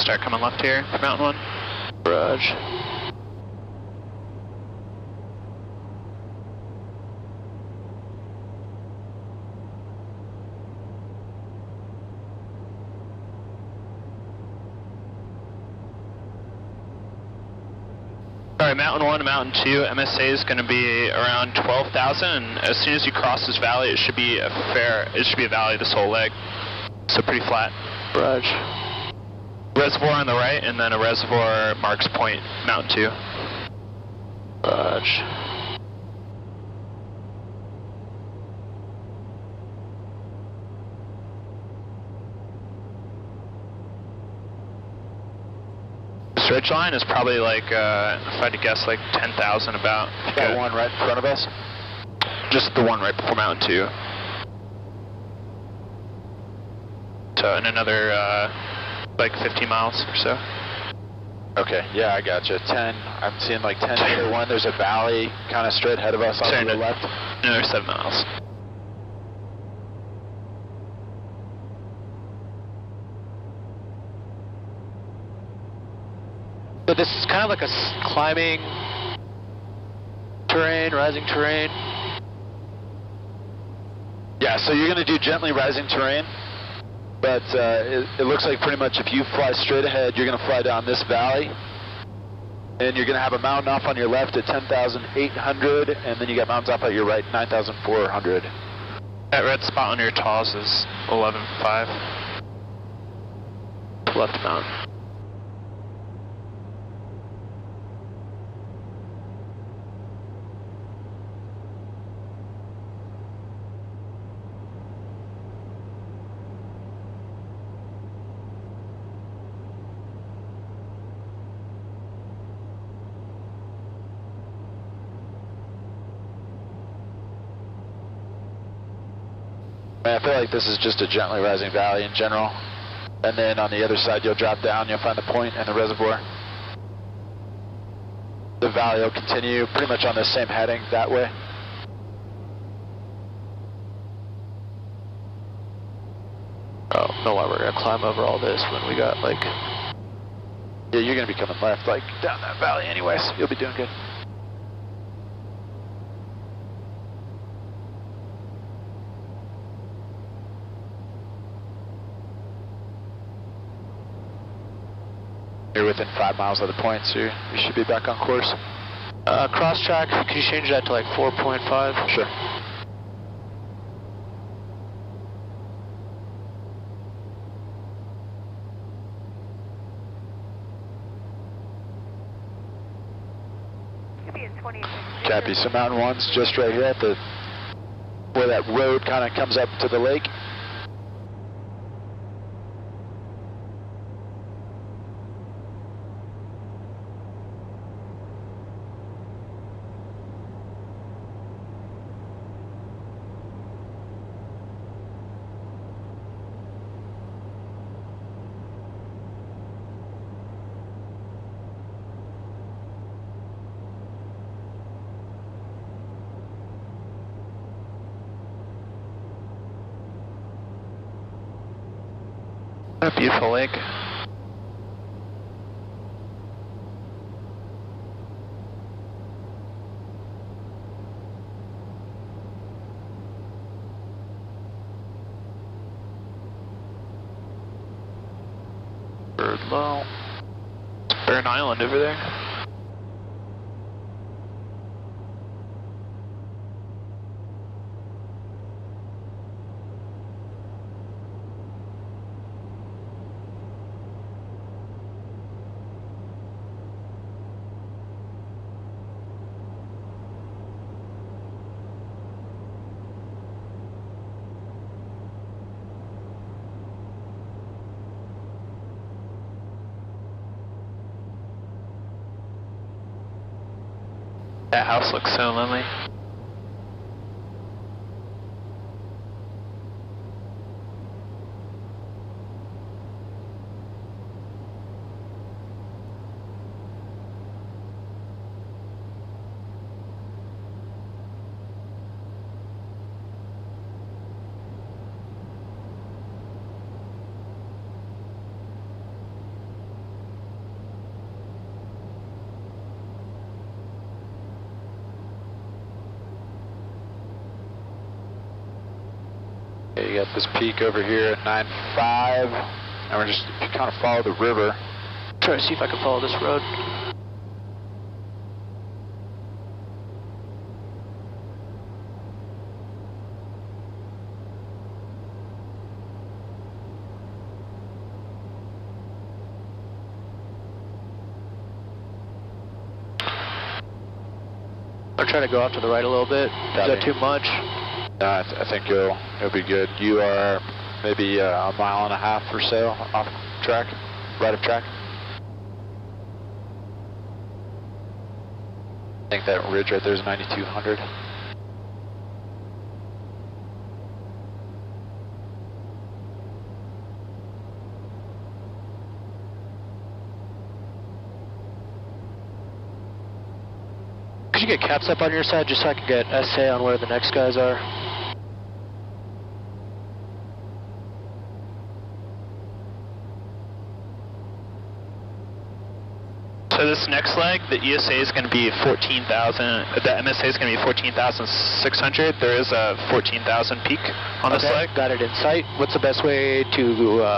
start coming left here for Mountain 1. Barrage. Alright, Mountain 1 to Mountain 2, MSA is going to be around 12,000, and as soon as you cross this valley, it should be a valley this whole leg. So pretty flat. Barrage. Reservoir on the right, and then a reservoir marks point, Mountain 2. Barrage. This ridge line is probably like, if I had to guess, like 10,000 about. That one right in front of us? Just the one right before Mountain 2. So in another, like 50 miles or so. Okay, yeah, I gotcha. 10, I'm seeing like 10 to 1. There's a valley kind of straight ahead of us on the left. Another 7 miles. So this is kind of like a climbing terrain, rising terrain. Yeah, so you're going to do gently rising terrain, but it looks like pretty much if you fly straight ahead, you're going to fly down this valley, and you're going to have a mountain off on your left at 10,800, and then you got mountains off at your right, 9,400. That red spot on your TAWS is 11.5. Left mountain. I feel like this is just a gently rising valley in general. And then on the other side, you'll drop down, you'll find the point and the reservoir. The valley will continue pretty much on the same heading that way. Oh, no why we're gonna climb over all this when we got like... Yeah, you're gonna be coming left, like down that valley anyways. You'll be doing good. You're within 5 miles of the point, so you should be back on course. Cross track, can you change that to like 4.5? Sure. Copy, so Mountain 1's just right here at the, where that road kind of comes up to the lake. A beautiful lake. Bird low. Barren Island over there. That house looks so lonely. Okay, you got this peak over here at 9.5, and we're just, if you kind of follow the river. Try to see if I can follow this road. I'll try to go off to the right a little bit. Is that too much? No, I think you'll be good. You are maybe a mile and a half or so off track, right of track. I think that ridge right there is 9,200. Could you get caps up on your side just so I can get SA on where the next guys are? So this next leg, the ESA is going to be 14,000, the MSA is going to be 14,600. There is a 14,000 peak on this leg. Got it in sight. What's the best way to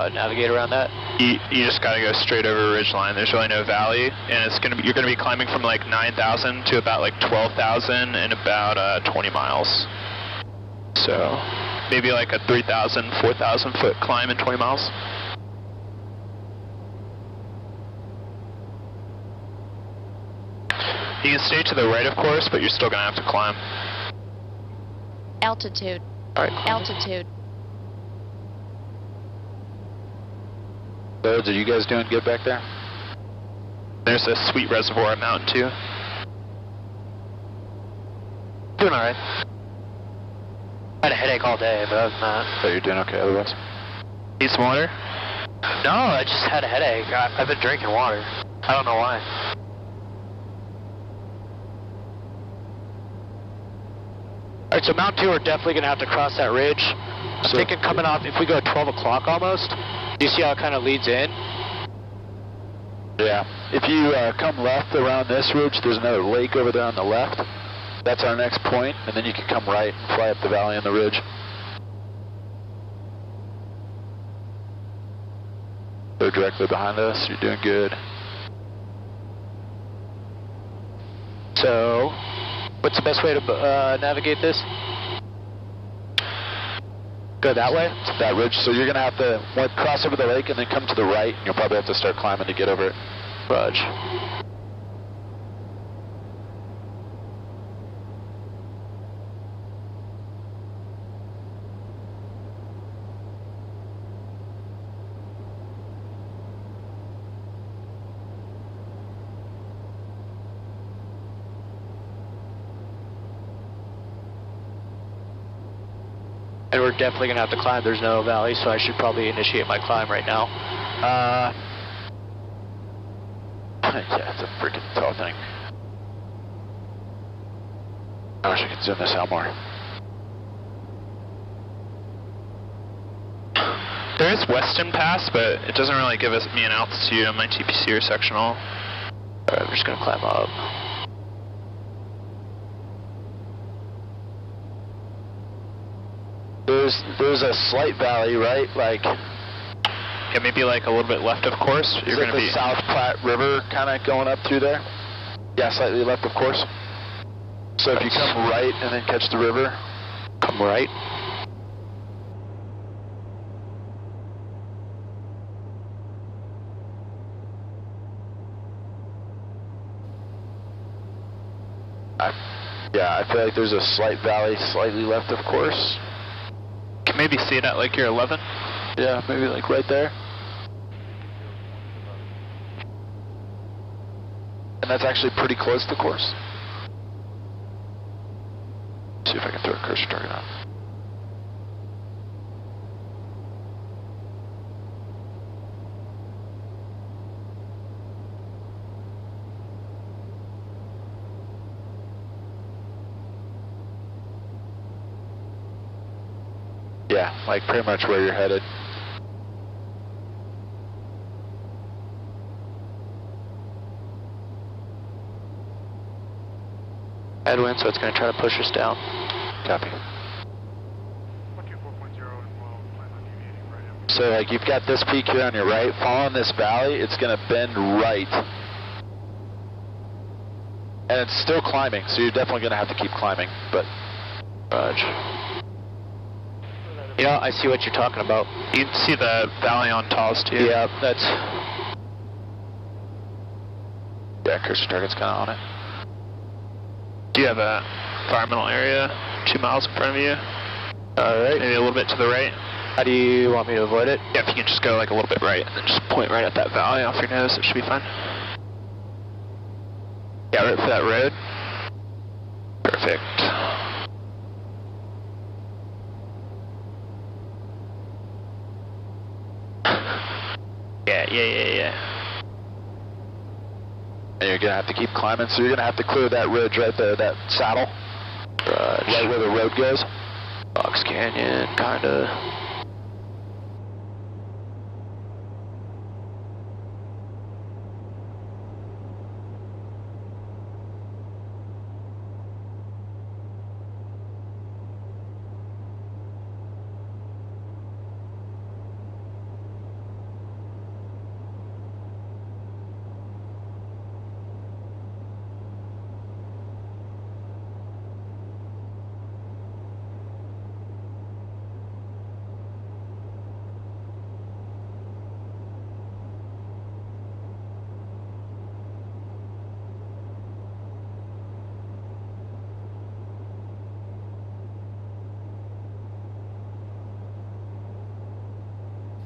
navigate around that? You just got to go straight over a ridge line. There's really no valley, and it's going to be, you're going to be climbing from like 9,000 to about like 12,000 in about 20 miles. So maybe like a 3,000, 4,000 foot climb in 20 miles. You can stay to the right, of course, but you're still going to have to climb. Altitude. All right. Altitude. Loads, are you guys doing good back there? There's a sweet reservoir at Mountain 2. Doing all right. I had a headache all day, but other than that. So you're doing okay otherwise? Need some water? No, I just had a headache. I've been drinking water. I don't know why. All right, so Mountain 2, we're definitely going to have to cross that ridge. I'm thinking coming off, if we go 12 o'clock almost, do you see how it kind of leads in? Yeah. If you come left around this ridge, there's another lake over there on the left. That's our next point, and then you can come right and fly up the valley on the ridge. They're directly behind us. You're doing good. So, what's the best way to navigate this? Go that way? That ridge. So you're going to have to cross over the lake and then come to the right, and you'll probably have to start climbing to get over it. Rudge. And we're definitely going to have to climb. There's no valley, so I should probably initiate my climb right now. Yeah, it's a freaking tall thing. I wish I could zoom this out more. There is Weston Pass, but it doesn't really give me an altitude on my TPC or sectional. Alright, we're just going to climb up. There's a slight valley, right? Like, Yeah, maybe like a little bit left of course. You're going to be the South Platte River kind of going up through there. Yeah, slightly left of course. So if you come right and then catch the river, Come right. yeah, I feel like there's a slight valley slightly left of course. can maybe see it at like your 11. Yeah, maybe like right there. And that's actually pretty close to course. See if I can throw a cursor target on. Yeah, like pretty much where you're headed. Headwind, so it's going to try to push us down. Copy. 124.0. So like you've got this peak here on your right, following this valley, it's going to bend right. And it's still climbing, so you're definitely going to have to keep climbing, but... Roger. You know, I see what you're talking about. You can see the valley on Taws too. Yeah, that's... Yeah, cursor target's kind of on it. Do you have a environmental area 2 miles in front of you? Alright. Maybe a little bit to the right? How do you want me to avoid it? Yeah, if you can just go like a little bit right and then just point right at that valley off your nose, it should be fine. Yeah, right for that road. Perfect. Yeah. And you're going to have to keep climbing, so you're going to have to clear that ridge right there, that saddle. Right where the road goes. Box Canyon, kinda.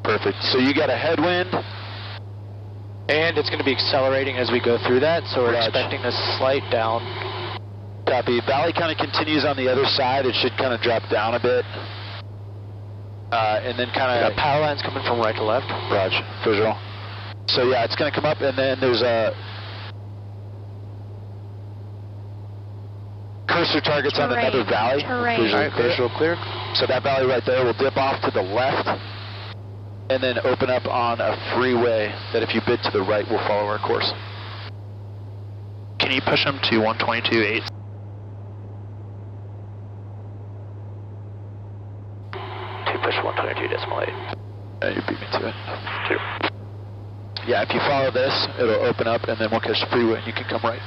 Perfect. So you got a headwind. And it's going to be accelerating as we go through that, so we're expecting a slight down. Copy. Valley kind of continues on the other side. It should kind of drop down a bit. And then kind of... Power lines coming from right to left. Roger. Visual. So yeah, it's going to come up, and then there's a... cursor targets on another valley. Visual clear. So that valley right there will dip off to the left and then open up on a freeway that if you bid to the right will follow our course. Can you push them to 122.8? To push 122.8. You beat me to it. Yeah, if you follow this, it'll open up and then we'll catch the freeway and you can come right.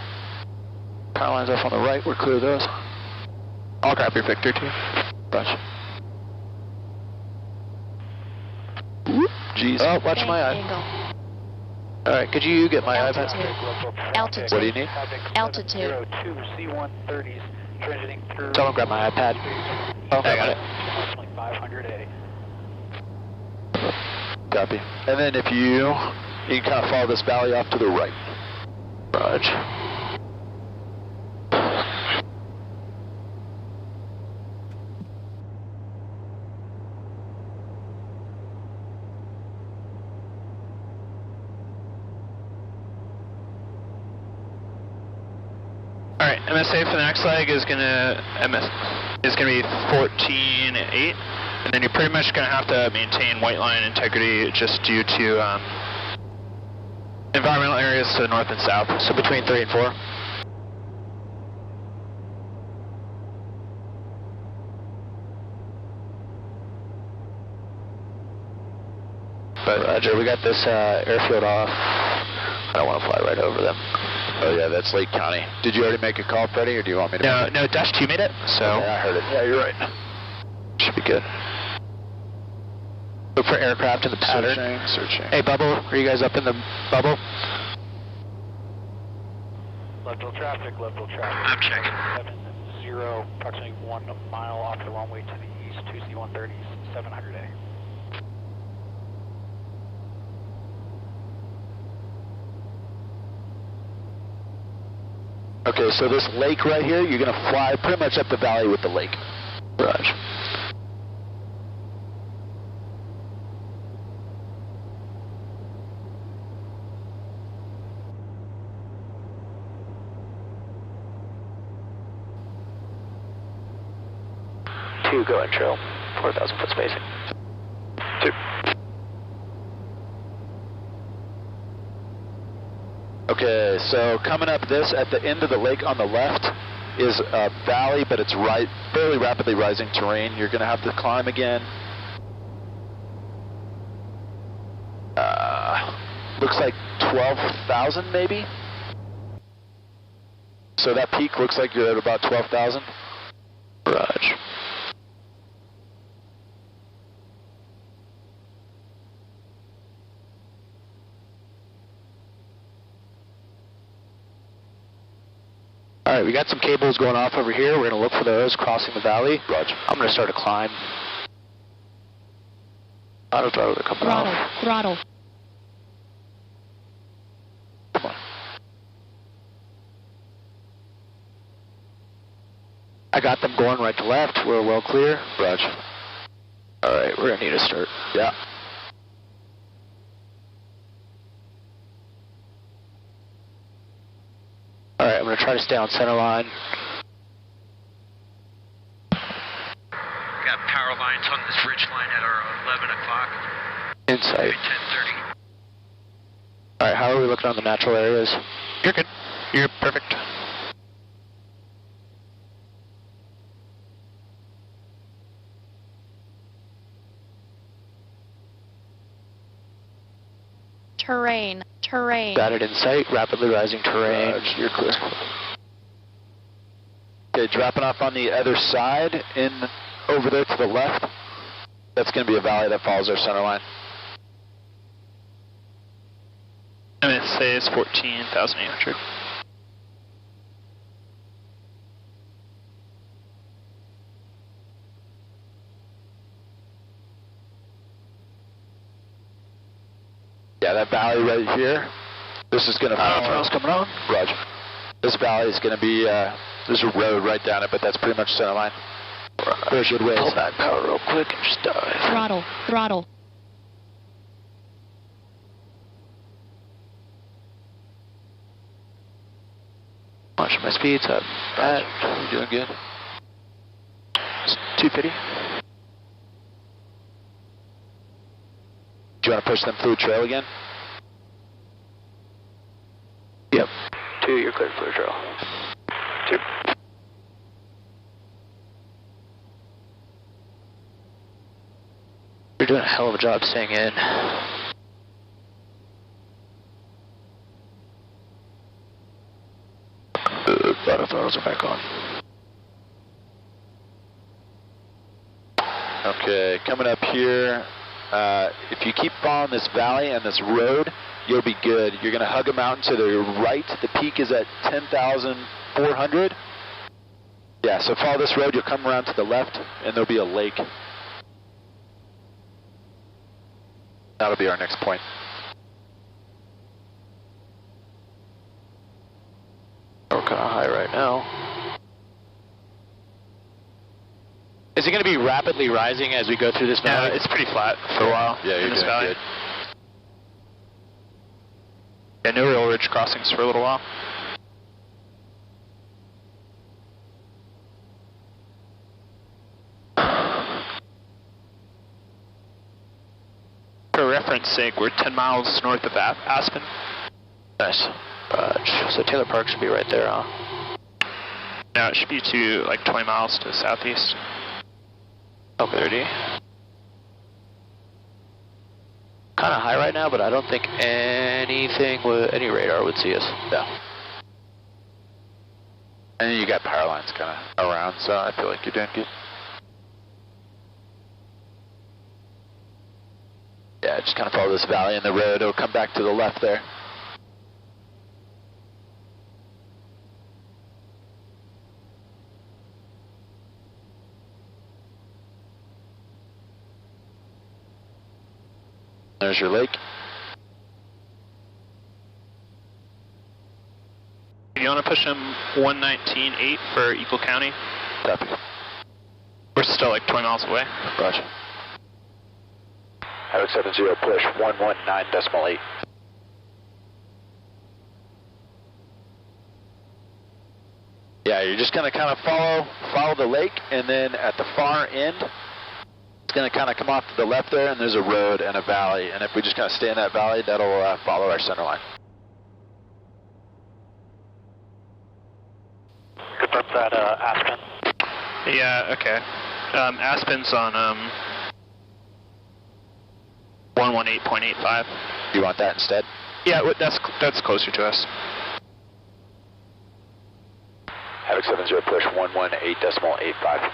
Power lines off on the right, we'll clear those. I'll grab your Victor too. Bunch. Whoop, jeez. Oh, watch my eye. Alright, could you get my iPad? Altitude. What do you need? Altitude. C-130s transiting through. Someone grab my iPad. Oh, I got it. 500A. Copy. And then if you can kind of follow this valley off to the right. Roger. Alright, MSA for the next leg is gonna be 14.8, and then you're pretty much gonna have to maintain white line integrity just due to environmental areas to the north and south. So between 3 and 4? But Roger, we got this airfield off. I don't want to fly right over them. oh yeah, that's Lake County. Did you already make a call, Freddie, or do you want me to? No, Dash 2 made it, so... Yeah, I heard it. Yeah, you're right. Should be good. Look for aircraft in the pattern. Searching. Hey, Bubble, are you guys up in the bubble? Level traffic. I'm checking. 70, approximately 1 mile off the runway to the east, 2 C-130s, 700A. Okay, so this lake right here, you're going to fly pretty much up the valley with the lake. Roger. Two, go intro. 4,000 foot spacing. 2. Okay, so coming up this, at the end of the lake on the left is a valley, but it's fairly rapidly rising terrain. You're going to have to climb again. looks like 12,000 maybe. So that peak looks like you're at about 12,000. Roger. All right, we got some cables going off over here. We're going to look for those crossing the valley. Roger. I'm going to start a climb. Auto throttle, they're coming off. Throttle. Come on. I got them going right to left. We're well clear. Roger. All right, we're going to need a start. Yeah. All right, I'm going to try to stay on center line. Got power lines on this ridge line at our 11 o'clock. Insight. 10:30. All right, how are we looking on the natural areas? You're good. You're perfect. Terrain. Got it in sight, rapidly rising terrain. You're clear. Okay, dropping off on the other side, in over there to the left. That's going to be a valley that follows our center line. I'm going to say it's 14,800. Yeah, that valley right here. This is going to follow. Throttle's coming on. Roger. This valley is going to be, there's a road right down it, but that's pretty much center line. There's your ways. Pull back power real quick and just dive. Throttle. Watch my speeds up. You're doing good. It's 250. Do you want to push them through the trail again? Yep. 2, you're clear for the trail. 2. You're doing a hell of a job staying in. Auto throttles are back on. Okay, coming up here, if you keep following this valley and this road, you'll be good. You're going to hug a mountain to the right. The peak is at 10,400. Yeah, so follow this road. You'll come around to the left, and there'll be a lake. That'll be our next point. We're kind of high right now. Is it going to be rapidly rising as we go through this valley? No, it's pretty flat for a while. Yeah, you're in this doing valley. good. Yeah, no real ridge crossings for a little while. For reference sake, we're 10 miles north of Aspen. Nice. So Taylor Park should be right there, huh? No, it should be to like 20 miles to the southeast. Okay. 30. Kind of high right now, but I don't think anything with any radar would see us. Yeah. And you got power lines kind of around, so I feel like you're doing good. Yeah, just kind of follow this valley and the road. It'll come back to the left there. There's your lake. You want to push him 119.8 for Eagle County? Copy. We're still like 20 miles away. Roger. Havoc 70, push 119.8. Yeah, you're just going to kind of follow the lake, and then at the far end, it's going to kind of come off to the left there, and there's a road and a valley. And if we just kind of stay in that valley, that'll follow our center line. Confirm that Aspen. Yeah, okay. Aspen's on 118.85. Do you want that instead? Yeah, that's closer to us. Havoc 70 push 118.85.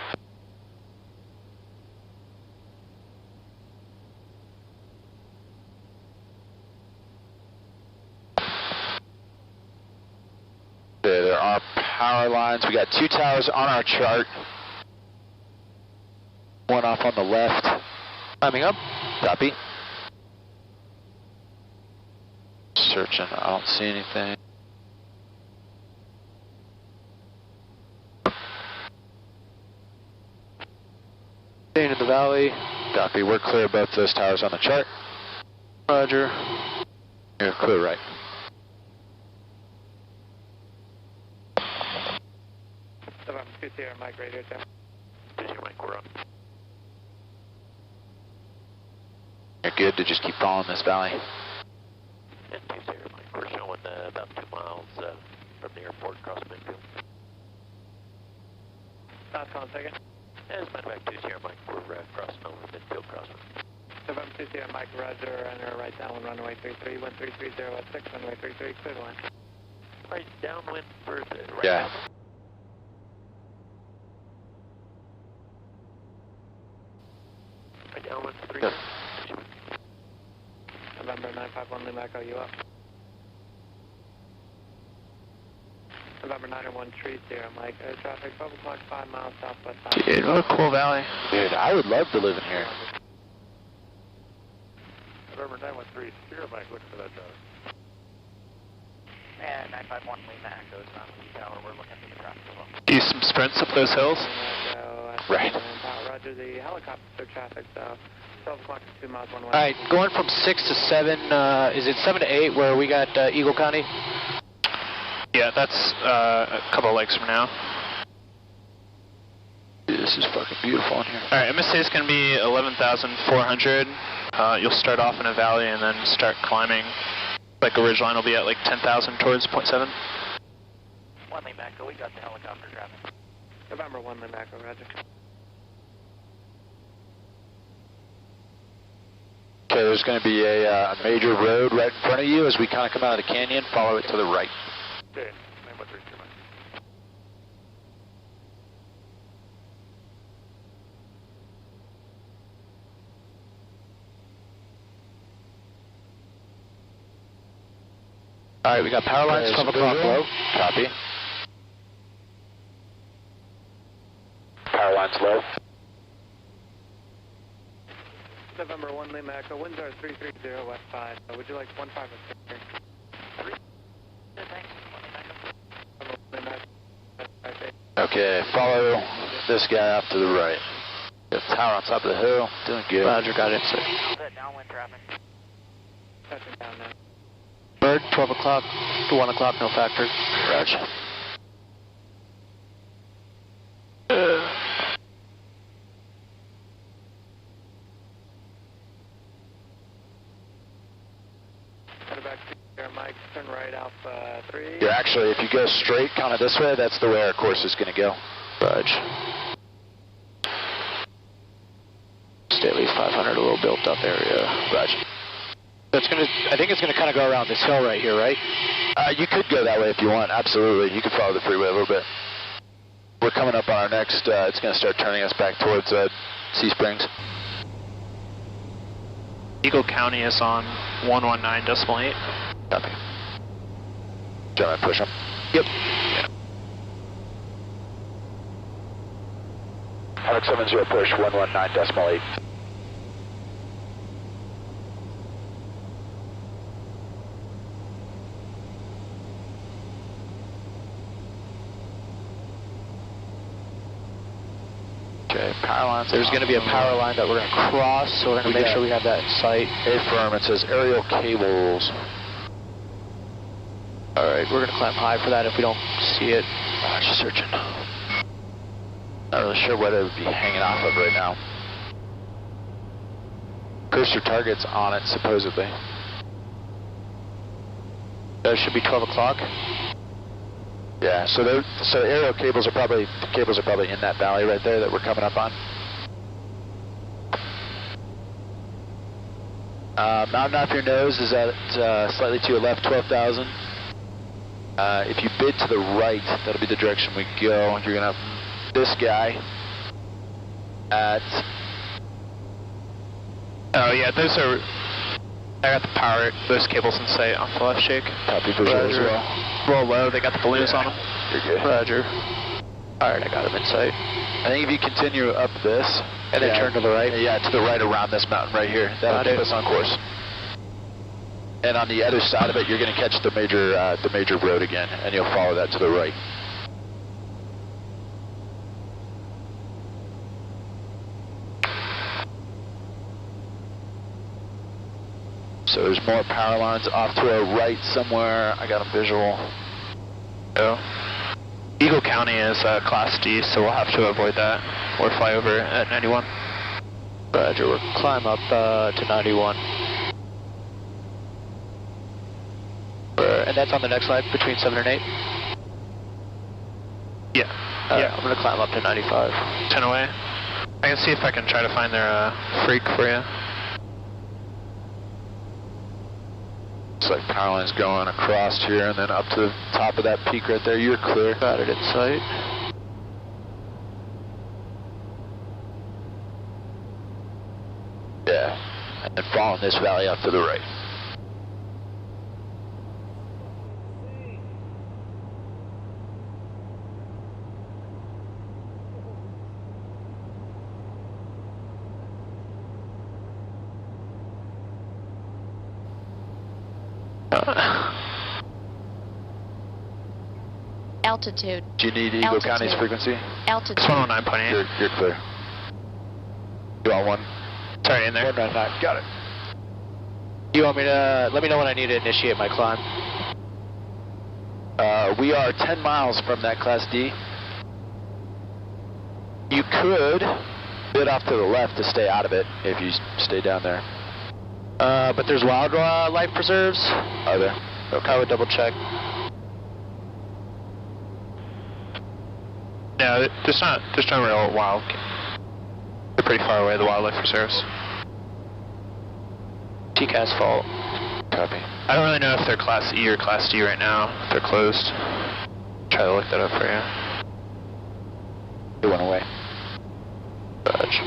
There are power lines. We got 2 towers on our chart. One off on the left. Climbing up. Copy. Searching. I don't see anything. Staying in the valley. Copy. We're clear above those towers on the chart. Roger. You're clear right. Mike radio down. Mike, we're up. You're good to just keep following this valley. And 2-0, Mike. We're showing about 2 miles from the airport across Midfield. Last call, second. As a matter of fact, 2-0, Mike. We're crossing over Midfield crossing. November 2-0, Mike, Roger, enter right downwind runway 33, 1330 at 6, runway 33, clear the line. Right downwind for the right Yeah. downwind? Right downwind 3. Yep. November 951, Lima Echo, you up? November 901, 30, Mike, air traffic, 12 o'clock, 5 miles southwest. Dude, what a cool valley. Dude, I would love to live in here. November 913, Mike, look for that tower. And 951 Lima Echo's on the tower, we're looking at the traffic as well. Do some sprints up those hills. Right. Roger, the helicopter traffic, 12 o'clock, 2 miles, 1 way. All right, going from 6 to 7. Is it 7 to 8 where we got Eagle County? Yeah, that's a couple of legs from now. Dude, this is fucking beautiful in here. All right, MSA is going to be 11,400. You'll start off in a valley and then start climbing. Like a ridgeline will be at like 10,000 towards 0.7. 1 Lima Echo, we got the helicopter traffic. November 1, Lima Echo, Roger. Okay, there's going to be a major road right in front of you as we kind of come out of the canyon. Follow it to the right. Okay, 913, Mike. All right, we got power lines 12 o'clock low. Copy. Power lines low. November 1, Lima Echo, winds are 330 west 5. Would you like 15 or 3? 3. Good, thanks. 1 Lima Echo. Okay, follow this guy off to the right. Got a tower on top of the hill. Doing good. Roger, got it. Good, downwind traffic. Touching down now. Bird, 12 o'clock to 1 o'clock, no factor. Roger. Turn back to here, Mike. Turn right Alpha 3. You're actually, if you go straight kind of this way, that's the way our course is going to go. Rudge. Stay at least 500, a little built up area. Roger. So it's gonna, I think it's gonna kind of go around this hill right here, right? You could go that way if you want, absolutely. You could follow the freeway a little bit. We're coming up on our next, it's going to start turning us back towards Sea Springs. Eagle County is on 119.8. Copy. Do you want to push them? Yep. Havoc 70 push 119.8. Okay, power lines. There's going to be a power line that we're going to cross, so we're going to make sure we have that in sight. Affirm, it says aerial cables. All right, we're going to climb high for that if we don't see it. Just searching. Not really sure what it would be hanging off of right now. Cursor target's on it, supposedly. That should be 12 o'clock. Yeah, so aerial cables are probably in that valley right there that we're coming up on. Mountain off your nose is at slightly to your left, 12,000. If you bid to the right, that'll be the direction we go. You're going to have this guy at... Oh yeah, those are... I got the power, those cables in sight off the left shake. Copy visual as Roger. well. Roll low, they got the balloons on them. You're good. Roger. Alright, I got him in sight. I think if you continue up this... And then turn to the right? Yeah, to the right around this mountain right here. That'll keep us on course. And on the other side of it, you're going to catch the major road again, and you'll follow that to the right. So there's more power lines off to our right somewhere. I got a visual. Oh. Eagle County is Class D, so we'll have to avoid that or fly over at 91. Roger, we'll climb up to 91. And that's on the next line between 7 and 8? Yeah. Yeah. I'm going to climb up to 95. 10 away. I can see if I can try to find their freak for you. Looks like power lines going across here and then up to the top of that peak right there. You're clear. Got it in sight. Yeah. And then following this valley up to the right. Altitude. Do you need Eagle County's frequency? Altitude. It's 109.8. You're clear. You want one? Sorry, in there. 199. Got it. You want me to, let me know when I need to initiate my climb. We are 10 miles from that Class D. You could bid off to the left to stay out of it if you stay down there. But there's wildlife preserves. Are there? Okay. I would double check. No, there's no real wild. They're pretty far away, the wildlife reserves. TCAS fault. Copy. I don't really know if they're Class E or Class D right now, if they're closed. Try to look that up for you. It went away. Fudge.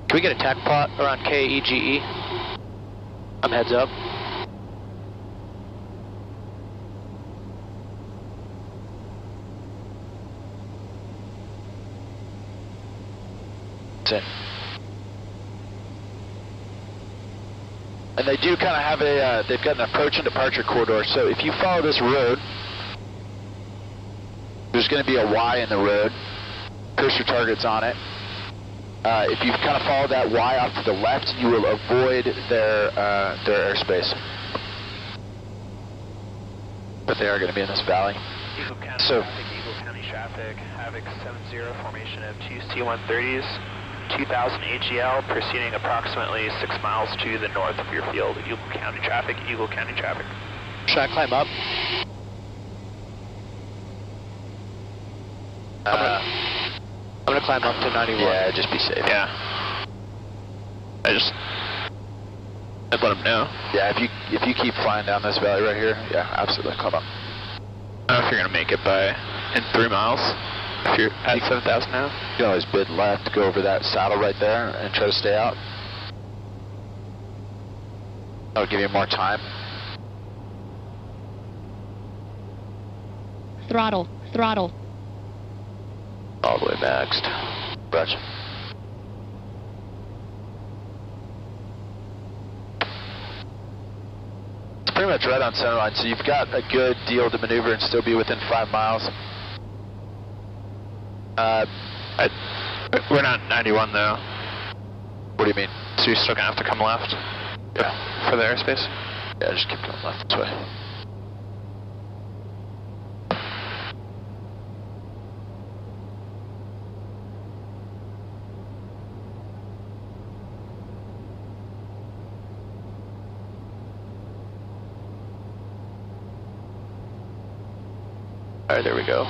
Can we get a tack pot around KEGE? I'm heads up. That's it. And they do kind of have a, they've got an approach and departure corridor, so if you follow this road, there's going to be a Y in the road, cursor target's on it. If you kind of follow that Y off to the left, you will avoid their airspace. But they are going to be in this valley. Eagle County So, traffic, Eagle County traffic, Havoc 70, formation of 2 C-130s, 2000 AGL, proceeding approximately 6 miles to the north of your field. Eagle County traffic, Eagle County traffic. Should I climb up? I'm gonna climb up to 91. Yeah, just be safe. Yeah. I'd let them know. Yeah, if you keep flying down this valley right here, yeah, absolutely, come on. I don't know if you're going to make it in 3 miles, if you're at 7,000 now. You can always bid left, go over that saddle right there, and try to stay out. That'll give you more time. Throttle. Throttle. All the way maxed. Roger. It's pretty much right on center line, so you've got a good deal to maneuver and still be within 5 miles. We're not 91 though. What do you mean? So you're still going to have to come left? Yeah. For the airspace? Yeah, just keep going left this way. Alright, there we go.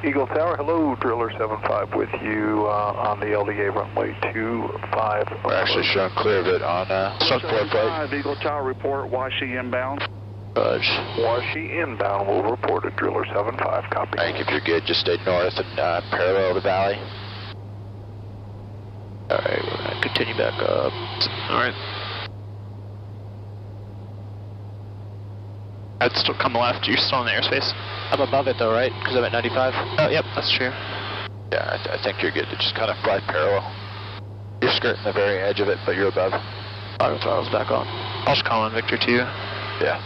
Eagle Tower, hello, Driller 75 with you on the LDA runway 25. We're actually showing clear of it on Sun 4 flight. Eagle Tower, report Washi inbound. Fudge. Washi inbound, will report at Driller 75, copy. I think if you're good, just stay north and parallel the valley. Alright, we're going to continue back up. Alright. I'd still come left. You're still in the airspace. I'm above it though, right? Because I'm at 95. Oh, yep, that's true. Yeah, I think you're good to just kind of fly parallel. You're skirting the very edge of it, but you're above. Auto throttle's back on. I'll just call on Victor to you. Yeah.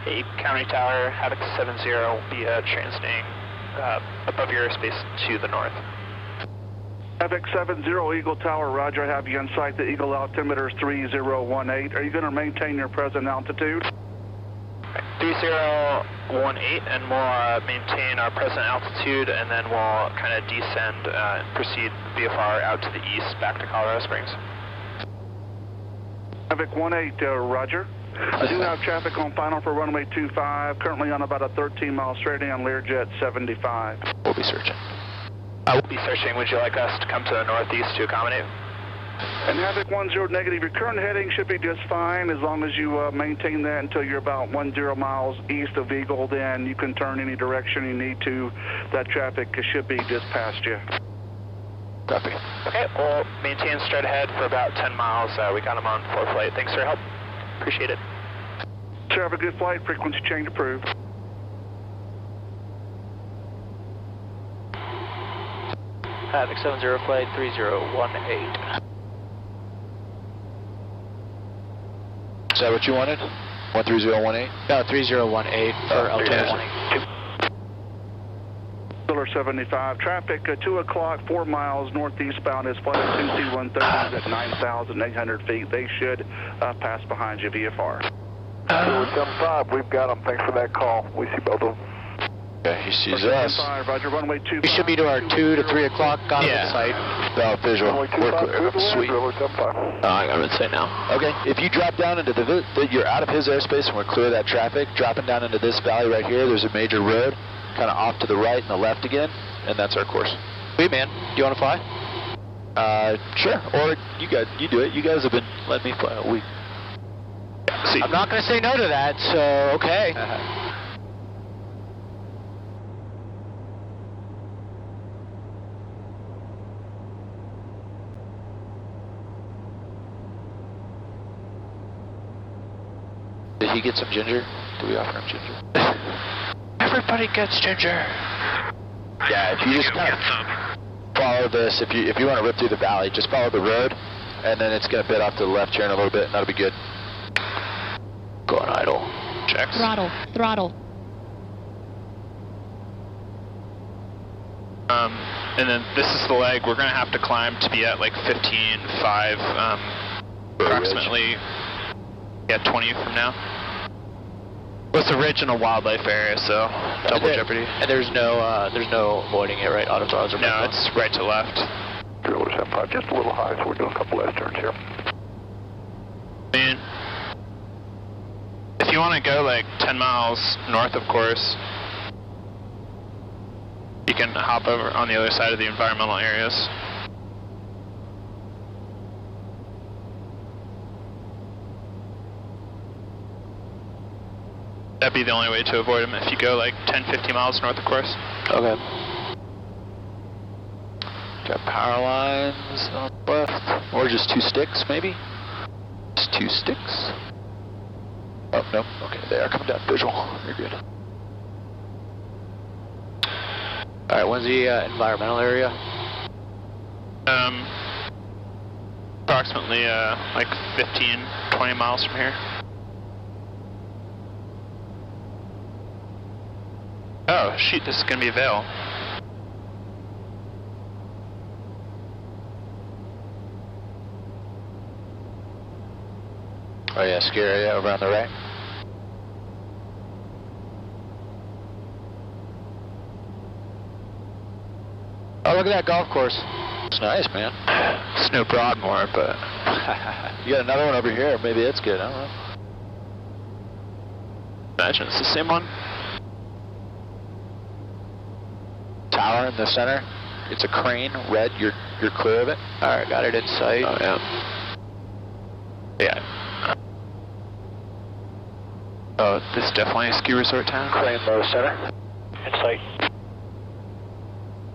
Hey, County Tower, Havoc 70 will be transiting above your airspace to the north. Havoc 70, Eagle Tower, roger, I have you in sight. The Eagle altimeter is 3018. Are you going to maintain your present altitude? 3018, and we'll maintain our present altitude, and then we'll kind of descend and proceed VFR out to the east, back to Colorado Springs. Havoc 18, roger. I do have traffic on final for runway 25, currently on about a 13-mile straight in Learjet 75. We'll be searching. I will be searching. Would you like us to come to the northeast to accommodate? And Havoc 10 negative, your current heading should be just fine as long as you maintain that until you're about 10 miles east of Eagle. Then you can turn any direction you need to. That traffic should be just past you. Copy. Okay, we'll maintain straight ahead for about 10 miles. We got them on 4 flight. Thanks for your help. Appreciate it. Sir, have a good flight. Frequency change approved. Havoc 70, flight 3018. Is that what you wanted? 13018? No, 3018 for altimeter. Driller 75, traffic 2 o'clock, 4 miles northeastbound is flight 2 C-130s at 9,800 feet. They should pass behind you VFR. Driller 75, we've got them. Thanks for that call. We see both of them. Yeah, he sees us. 75, roger, runway 25. We should be to our 2 to 3 o'clock on the site. No, visual. Runway 25, Sweet. Driller 75. I'm going to say now. Okay, if you drop down into you're out of his airspace and we're clear of that traffic, dropping down into this valley right here, there's a major road, kind of off to the right and the left again, and that's our course. Sweet, man. Do you want to fly? Sure. Or you do it. You guys have been letting me fly all week. See, I'm not going to say no to that, so okay. Did he get some ginger? Did we offer him ginger? Everybody gets ginger. Yeah, if you just kind of follow this, if you want to rip through the valley, just follow the road, and then it's going to bit off to the left here in a little bit, and that'll be good. Go on idle. Checks. Throttle, throttle. And then this is the leg we're going to have to climb to be at like 15.5, approximately, 20 from now. Well, it's a ridge in a wildlife area, so double jeopardy. And there's no avoiding it, right? Auto throttles are no, it's right to left. Driller 75, just a little high, so we're doing a couple left turns here. I mean, if you want to go like 10 miles north, of course, you can hop over on the other side of the environmental areas. That'd be the only way to avoid them if you go like 10, 50 miles north, of course. Okay. Got power lines on the left. Or just 2 sticks, maybe? Just 2 sticks? Oh, no. Okay, they are coming down visual. You're good. Alright, when's the environmental area? Approximately like 15, 20 miles from here. Oh, shoot, this is going to be a veil. Oh yeah, scary, yeah, over on the right. Oh, look at that golf course. It's nice, man. It's no Broadmoor, but... You got another one over here, maybe that's good, I don't know. Imagine it's the same one. tower in the center. It's a crane, red. You're clear of it. All right, got it in sight. Oh, yeah. Yeah. Oh, this is definitely a ski resort town. Crane low center. In sight.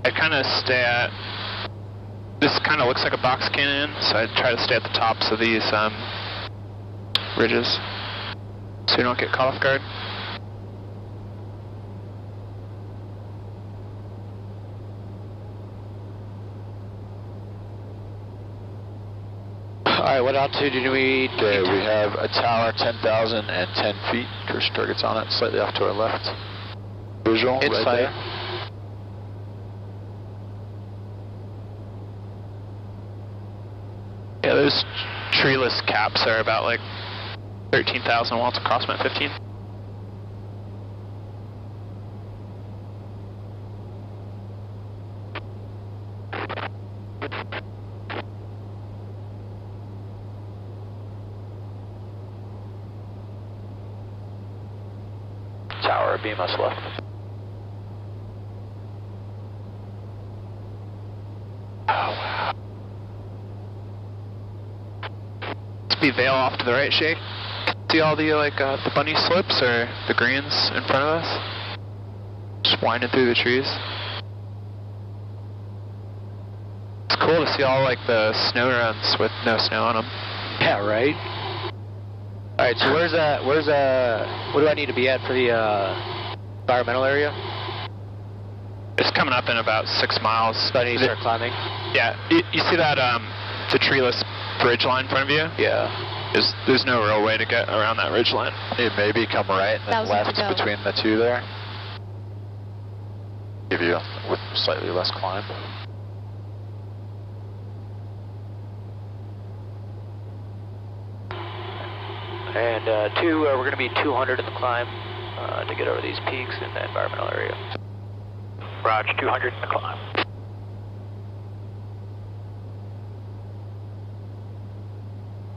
I kind of stay at, this kind of looks like a box canyon, so I try to stay at the tops of these ridges so you don't get caught off guard. Alright, what altitude do we... Okay, we have a tower 10,000 and 10 feet. Curse target's on it, slightly off to our left. Visual, It's right sight. there. Yeah, those treeless caps are about like 13,000 watts across, at 15. Tower, beam us left. Oh, wow. Must be Vale off to the right, Shake. See all the the bunny slips or the greens in front of us? Just winding through the trees. It's cool to see all like the snow runs with no snow on them. Yeah, right? Alright, so what do I need to be at for the environmental area? It's coming up in about 6 miles. So I need to start climbing? Yeah, you see that the treeless ridge line in front of you? Yeah. There's no real way to get around that ridge line. It maybe come right and then 1,000 left to go. between the two there. Give you with slightly less climb. And we're going to be 200 in the climb to get over these peaks in the environmental area. Roger, 200 in the climb.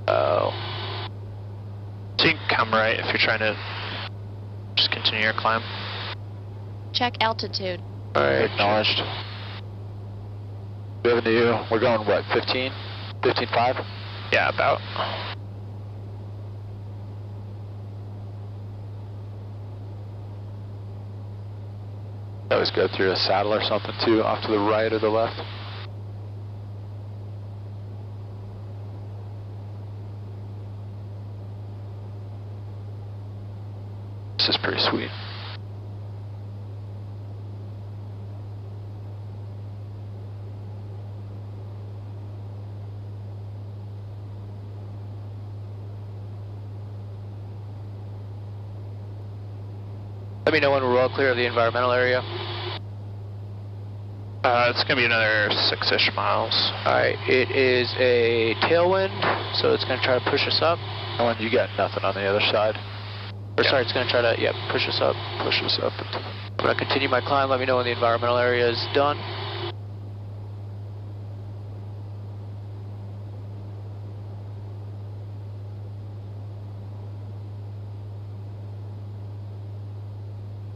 Oh. So you can come right if you're trying to just continue your climb. Check altitude. Alright. Acknowledged. We have a new, we're going what, 15? 15.5? Yeah, about. Always go through a saddle or something too, off to the right or the left. This is pretty sweet. Let me know when we're well clear of the environmental area. It's going to be another 6-ish miles. Alright, it is a tailwind, so it's going to try to push us up. And you got nothing on the other side. Or sorry, it's going to try to, push us up. Push us up. I'm going to continue my climb. Let me know when the environmental area is done.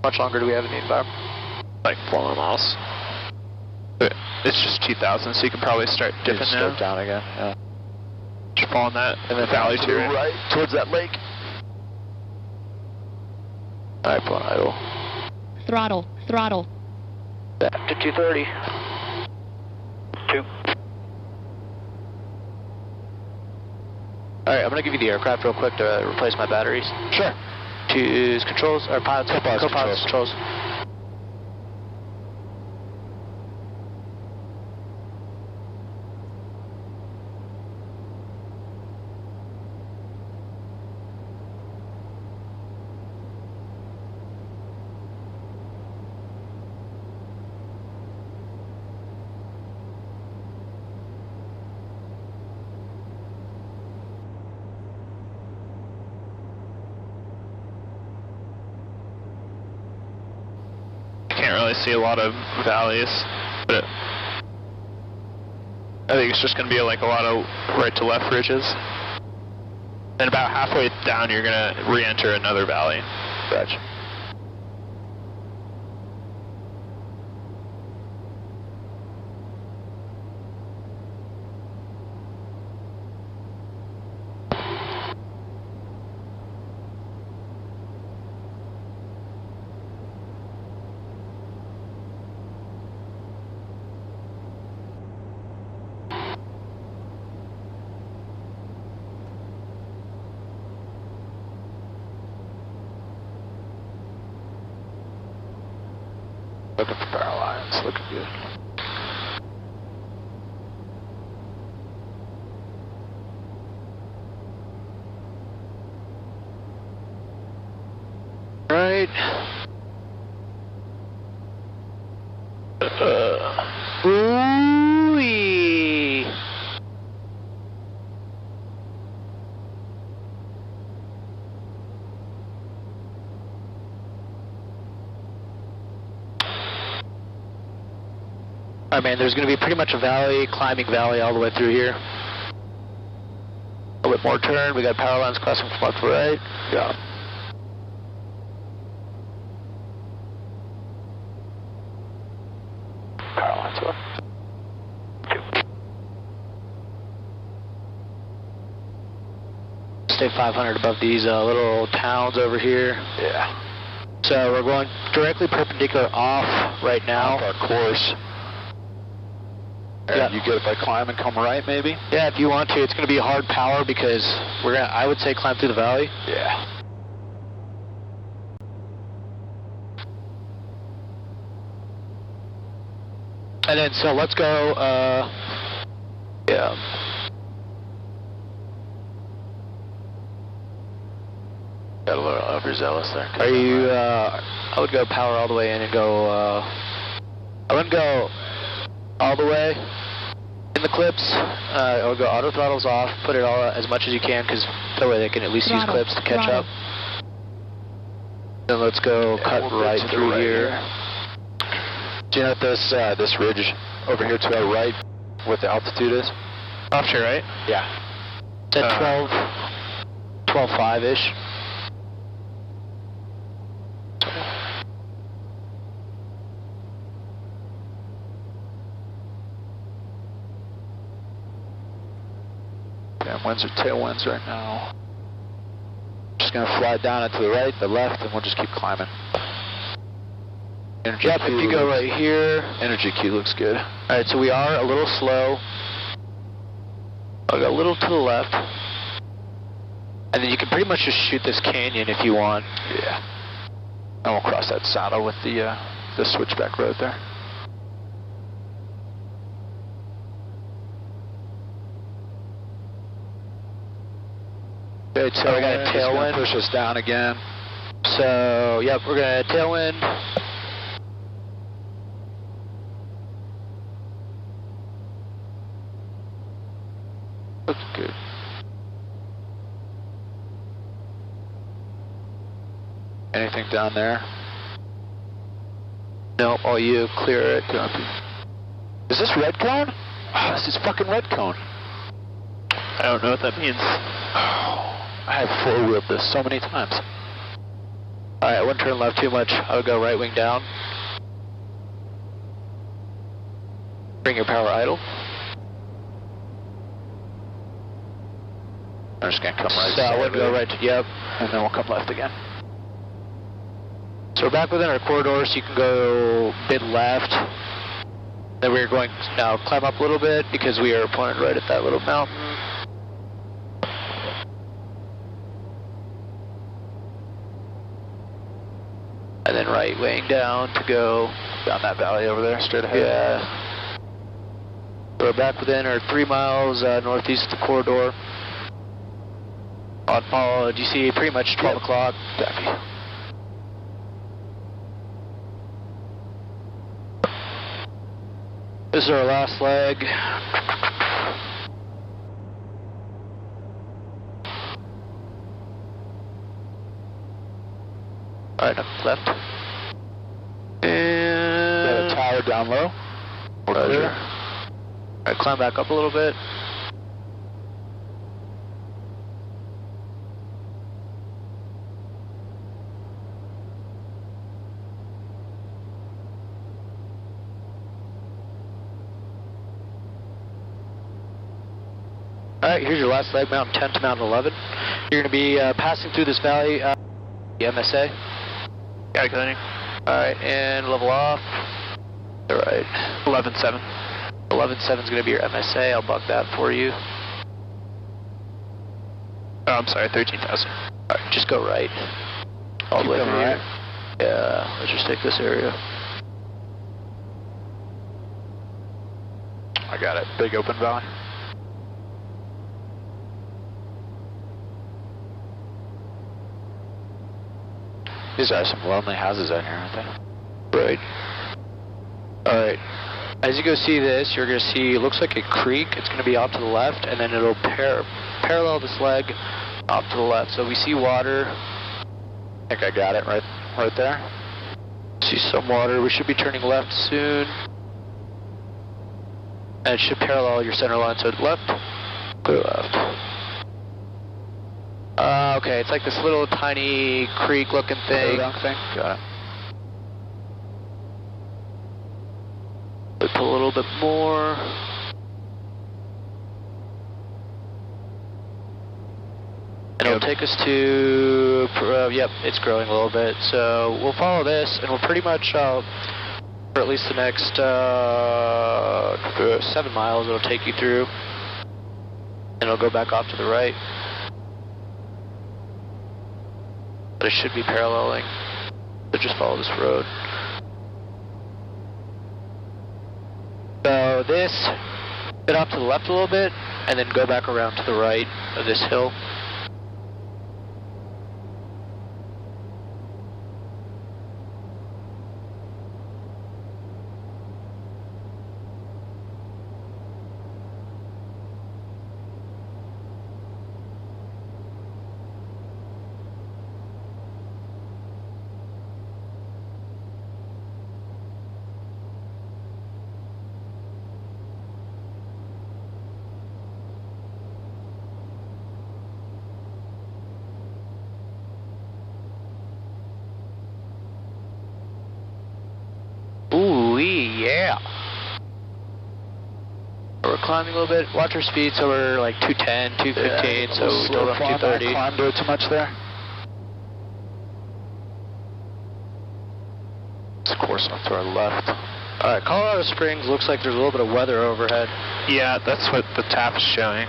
How much longer do we have in the environment? Like 4 more miles. But it's just 2,000, so you can probably start dipping now. Start down again, yeah. Just fall in that And then valley to to the your right, towards that lake. Alright, pull on idle. Throttle. Throttle. Back to 230. 2. Alright, I'm going to give you the aircraft real quick to replace my batteries. Sure. Choose controls, or pilots, co-pilots controls. Can't really see a lot of valleys, but I think it's just going to be like a lot of right to left ridges. And about halfway down, you're going to re-enter another valley. Gotcha. Looking for power lines, looking good. Right. Ooh-wee. Alright, man, there's going to be pretty much a valley, climbing valley all the way through here. A little bit more turn. We got power lines crossing from left to right. Yeah. Power lines left. Stay 500 above these little towns over here. Yeah. So we're going directly perpendicular off right now. Off our course. And you get it by climb and come right, maybe? Yeah, if you want to. It's going to be hard power because we're going to, I would say, climb through the valley. Yeah. And then, so let's go, yeah. Got a little overzealous there. Are you, I would go power all the way in and go, I wouldn't go all the way in the clips. I would go auto throttles off, put it all as much as you can, because that way they can at least use clips to catch up. Then let's go cut right through here. Do you know what this ridge over here to our right, what the altitude is? Off to your right? Yeah. It's at 12.5-ish. Yeah, winds are tailwinds right now. Just gonna fly down and to the right, the left, and we'll just keep climbing. Energy Yep, if you go right here. Energy key looks good. Alright, so we are a little slow. I'll go a little to the left. And then you can pretty much just shoot this canyon if you want. Yeah. And we'll cross that saddle with the switchback road there. Okay, So we're going to tailwind. Push us down again. So, yep, we're going to tailwind. Looks good. Anything down there? No, all you clear it. Is this red cone? Oh, this is fucking red cone. I don't know what that means. I have four-wheeled this so many times. Alright, I wouldn't turn left too much. I would go right wing down. Bring your power idle. I'm just gonna come right. So I would go right to, yep. And then we'll come left again. So we're back within our corridor, so you can go mid left. Then we're going now climb up a little bit because we are pointed right at that little mountain. And then right wing down to go Down that valley over there, straight ahead. Yeah. So we're back within our 3 miles northeast of the corridor. On do you see pretty much 12 o'clock? Copy. This is our last leg. Alright, left. And Got a tower down low. Roger. Alright, climb back up a little bit. Alright, here's your last leg, Mountain 10 to Mountain 11. You're going to be passing through this valley, the MSA. Calculating. Alright, and level off. Alright. 11.7. 11.7 is going to be your MSA. I'll bug that for you. Oh, I'm sorry, 13,000. Alright, just go right. All the way through here. Yeah, let's just take this area. I got it. Big open valley. These are some lonely houses out here, aren't they? Right. Alright. As you go see this, you're going to see, it looks like a creek. It's going to be off to the left, and then it'll parallel this leg off to the left. So we see water. I think I got it right there. See some water. We should be turning left soon. And it should parallel your center line. So left, clear left. Okay, it's like this little tiny creek-looking thing. Got it. Let's pull a little bit more. And it'll take us to, yep, it's growing a little bit. So we'll follow this, and we'll pretty much, for at least the next 7 miles, it'll take you through. And it'll go back off to the right. But it should be paralleling. So just follow this road. So this, get off to the left a little bit, and then go back around to the right of this hill. Ooh, yeah. We're climbing a little bit. Watch our speed, so we're like 210, 215, so we still have 230. Climb, do it too much there. Of course, off to our left. Alright, Colorado Springs looks like there's a little bit of weather overhead. Yeah, that's what the tap is showing.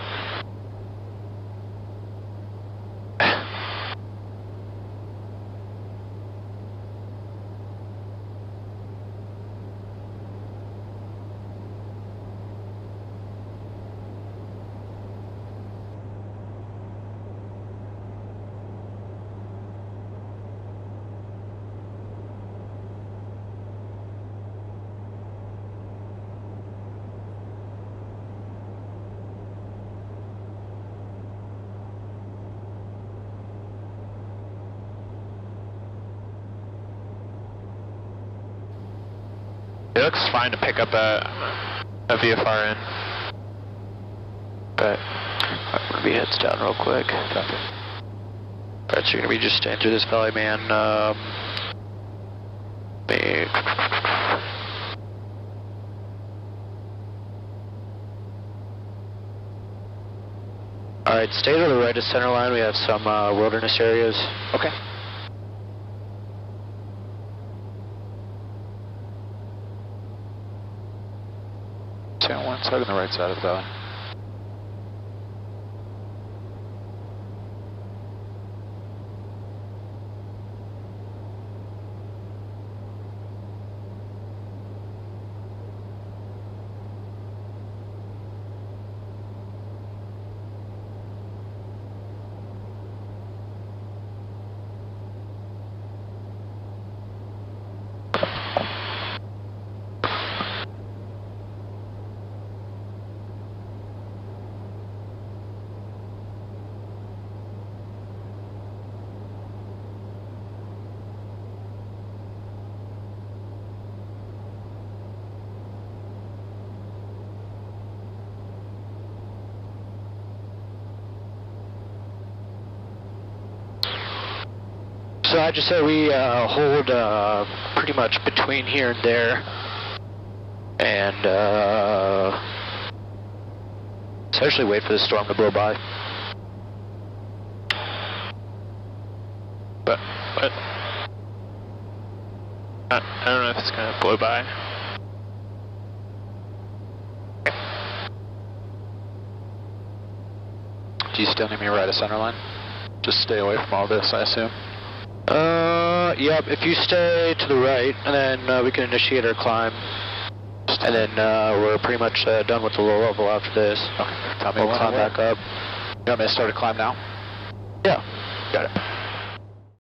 It looks fine to pick up a VFR in. But I'm going to be heads down real quick. Alright, so you're going to be just staying through this valley, man. Alright, stay to the right of center line. We have some wilderness areas. Okay. One side on the right side of the valley. So I just say we hold pretty much between here and there, and essentially wait for the storm to blow by. But I don't know if it's gonna blow by. Do you still need me right of center line? Just stay away from all this, I assume. Yep, if you stay to the right, and then we can initiate our climb. Just And then we're pretty much done with the low level after this. Okay. Tell me we'll climb back up. You want me to start a climb now? Yeah. Got it.